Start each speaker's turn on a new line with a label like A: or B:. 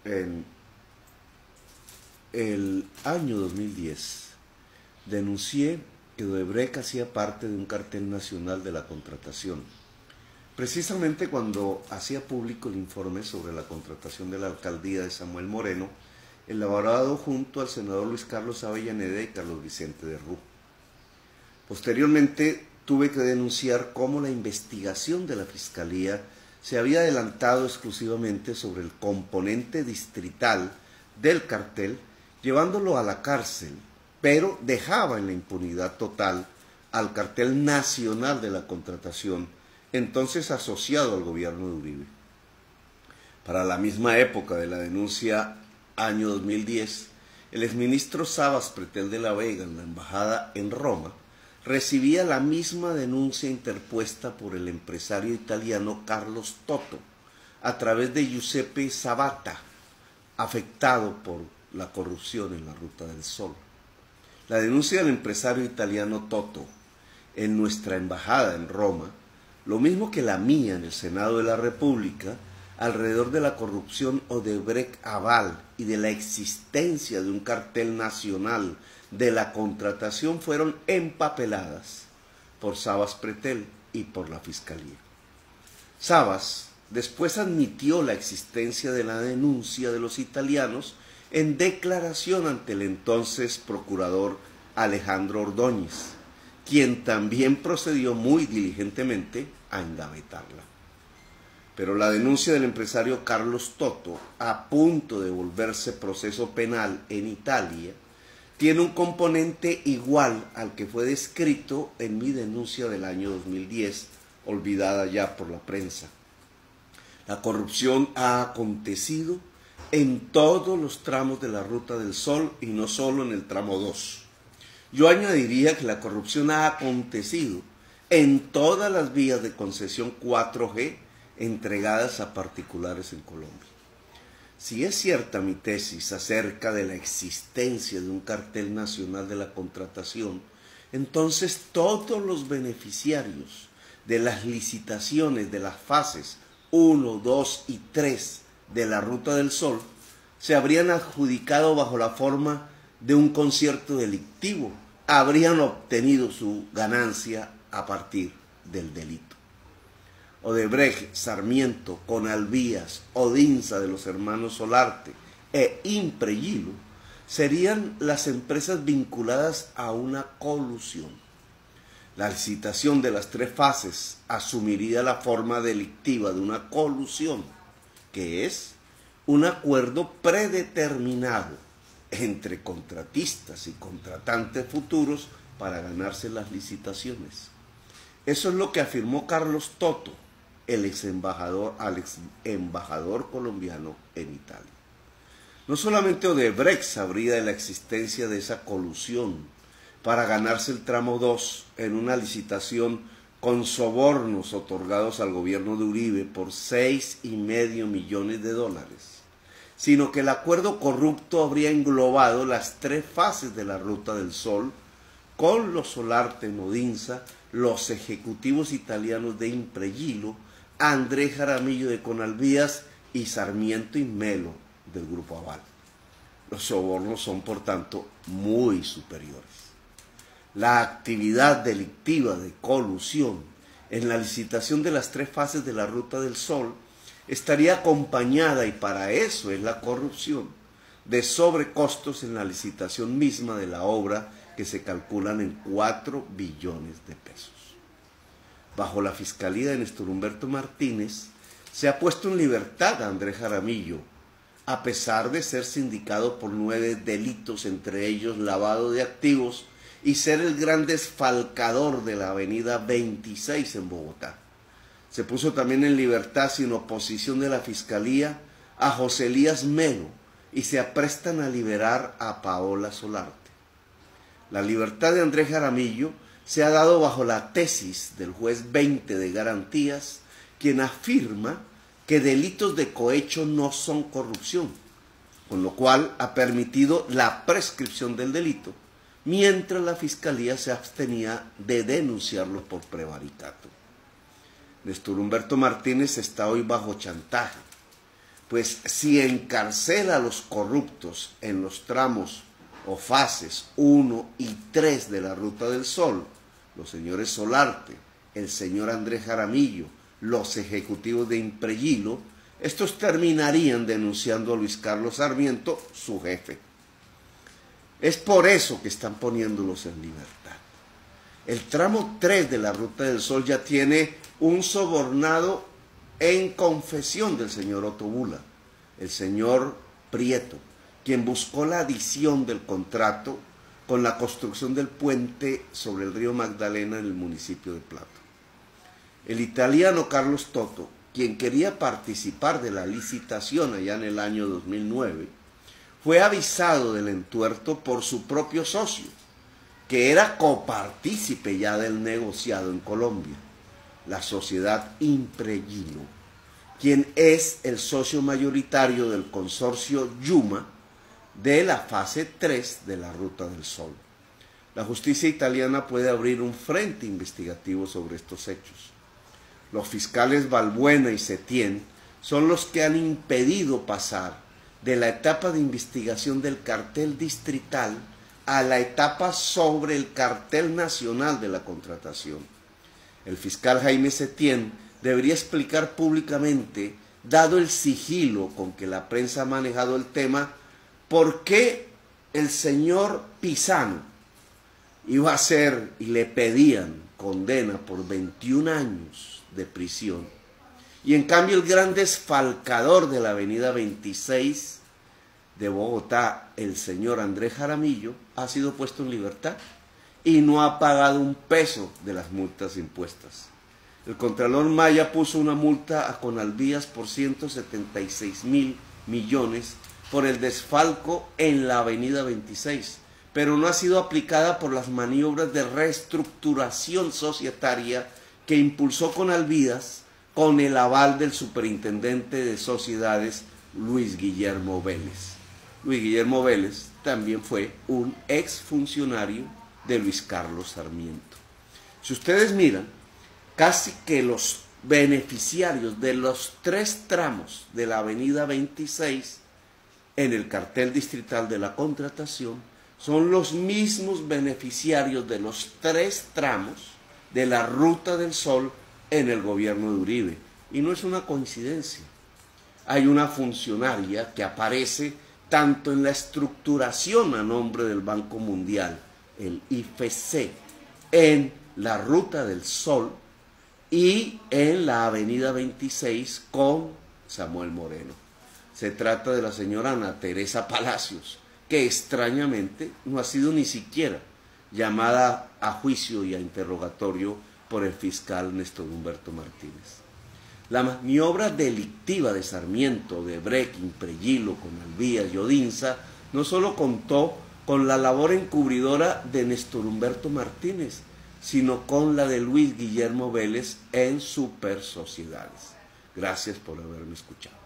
A: en el año 2010 denuncié que Odebrecht hacía parte de un cartel nacional de la contratación. Precisamente cuando hacía público el informe sobre la contratación de la alcaldía de Samuel Moreno, elaborado junto al senador Luis Carlos Avellaneda y Carlos Vicente de Rú. Posteriormente tuve que denunciar cómo la investigación de la Fiscalía se había adelantado exclusivamente sobre el componente distrital del cartel, llevándolo a la cárcel, pero dejaba en la impunidad total al cartel nacional de la contratación, entonces asociado al gobierno de Uribe. Para la misma época de la denuncia, año 2010, el exministro Sabas Pretel de la Vega, en la embajada en Roma, recibía la misma denuncia interpuesta por el empresario italiano Carlos Toto, a través de Giuseppe Sabata, afectado por la corrupción en la Ruta del Sol. La denuncia del empresario italiano Toto en nuestra embajada en Roma, lo mismo que la mía en el Senado de la República, alrededor de la corrupción Odebrecht-Aval y de la existencia de un cartel nacional de la contratación, fueron empapeladas por Sabas Pretel y por la Fiscalía. Sabas después admitió la existencia de la denuncia de los italianos en declaración ante el entonces procurador Alejandro Ordóñez, quien también procedió muy diligentemente a engavetarla. Pero la denuncia del empresario Carlos Toto, a punto de volverse proceso penal en Italia, tiene un componente igual al que fue descrito en mi denuncia del año 2010, olvidada ya por la prensa. La corrupción ha acontecido en todos los tramos de la Ruta del Sol y no solo en el tramo 2. Yo añadiría que la corrupción ha acontecido en todas las vías de concesión 4G entregadas a particulares en Colombia. Si es cierta mi tesis acerca de la existencia de un cartel nacional de la contratación, entonces todos los beneficiarios de las licitaciones de las fases 1, 2 y 3 de la Ruta del Sol se habrían adjudicado bajo la forma de un concierto delictivo, habrían obtenido su ganancia a partir del delito. Odebrecht, Sarmiento, Conalvías, Odinsa de los hermanos Solarte e Impregilo serían las empresas vinculadas a una colusión. La licitación de las 3 fases asumiría la forma delictiva de una colusión, que es un acuerdo predeterminado entre contratistas y contratantes futuros para ganarse las licitaciones. Eso es lo que afirmó Carlos Toto, el exembajador colombiano en Italia. No solamente Odebrecht sabría de la existencia de esa colusión para ganarse el tramo 2 en una licitación con sobornos otorgados al gobierno de Uribe por $6,5 millones, sino que el acuerdo corrupto habría englobado las 3 fases de la Ruta del Sol, con los Solarte en Odinsa, los ejecutivos italianos de Impregilo, Andrés Jaramillo de Conalvías y Sarmiento y Melo del Grupo Aval. Los sobornos son, por tanto, muy superiores. La actividad delictiva de colusión en la licitación de las 3 fases de la Ruta del Sol estaría acompañada, y para eso es la corrupción, de sobrecostos en la licitación misma de la obra, que se calculan en 4 billones de pesos. Bajo la fiscalía de Néstor Humberto Martínez, se ha puesto en libertad a Andrés Jaramillo, a pesar de ser sindicado por 9 delitos, entre ellos lavado de activos y ser el gran desfalcador de la avenida 26 en Bogotá. Se puso también en libertad, sin oposición de la fiscalía, a José Elías Melo, y se aprestan a liberar a Paola Solarte. La libertad de Andrés Jaramillo se ha dado bajo la tesis del juez 20 de Garantías, quien afirma que delitos de cohecho no son corrupción, con lo cual ha permitido la prescripción del delito, mientras la Fiscalía se abstenía de denunciarlos por prevaricato. Néstor Humberto Martínez está hoy bajo chantaje, pues si encarcela a los corruptos en los tramos o fases 1 y 3 de la Ruta del Sol, los señores Solarte, el señor Andrés Jaramillo, los ejecutivos de Impregilo, estos terminarían denunciando a Luis Carlos Sarmiento, su jefe. Es por eso que están poniéndolos en libertad. El tramo 3 de la Ruta del Sol ya tiene un sobornado en confesión del señor Otto Bula, el señor Prieto, quien buscó la adición del contrato con la construcción del puente sobre el río Magdalena en el municipio de Plato. El italiano Carlos Toto, quien quería participar de la licitación allá en el año 2009, fue avisado del entuerto por su propio socio, que era copartícipe ya del negociado en Colombia, la sociedad Impregilo, quien es el socio mayoritario del consorcio Yuma de la fase 3 de la Ruta del Sol. La justicia italiana puede abrir un frente investigativo sobre estos hechos. Los fiscales Balbuena y Setien son los que han impedido pasar de la etapa de investigación del cartel distrital a la etapa sobre el cartel nacional de la contratación. El fiscal Jaime Setien debería explicar públicamente, dado el sigilo con que la prensa ha manejado el tema, por qué el señor Pisano iba a ser y le pedían condena por 21 años de prisión, y en cambio el gran desfalcador de la avenida 26 de Bogotá, el señor Andrés Jaramillo, ha sido puesto en libertad y no ha pagado un peso de las multas impuestas. El contralor Maya puso una multa a Conalvías por 176.000 millones por el desfalco en la avenida 26, pero no ha sido aplicada por las maniobras de reestructuración societaria que impulsó Conalvías con el aval del superintendente de sociedades Luis Guillermo Vélez. Luis Guillermo Vélez también fue un exfuncionario de Luis Carlos Sarmiento. Si ustedes miran, casi que los beneficiarios de los 3 tramos de la avenida 26 en el cartel distrital de la contratación son los mismos beneficiarios de los 3 tramos de la Ruta del Sol en el gobierno de Uribe. Y no es una coincidencia. Hay una funcionaria que aparece tanto en la estructuración a nombre del Banco Mundial, el IFC, en la Ruta del Sol y en la avenida 26 con Samuel Moreno. Se trata de la señora Ana Teresa Palacios, que extrañamente no ha sido ni siquiera llamada a juicio y a interrogatorio por el fiscal Néstor Humberto Martínez. La maniobra delictiva de Sarmiento, de Brecht, Impregilo, Conalvías y Odinza no solo contó con la labor encubridora de Néstor Humberto Martínez, sino con la de Luis Guillermo Vélez en Super Sociedades. Gracias por haberme escuchado.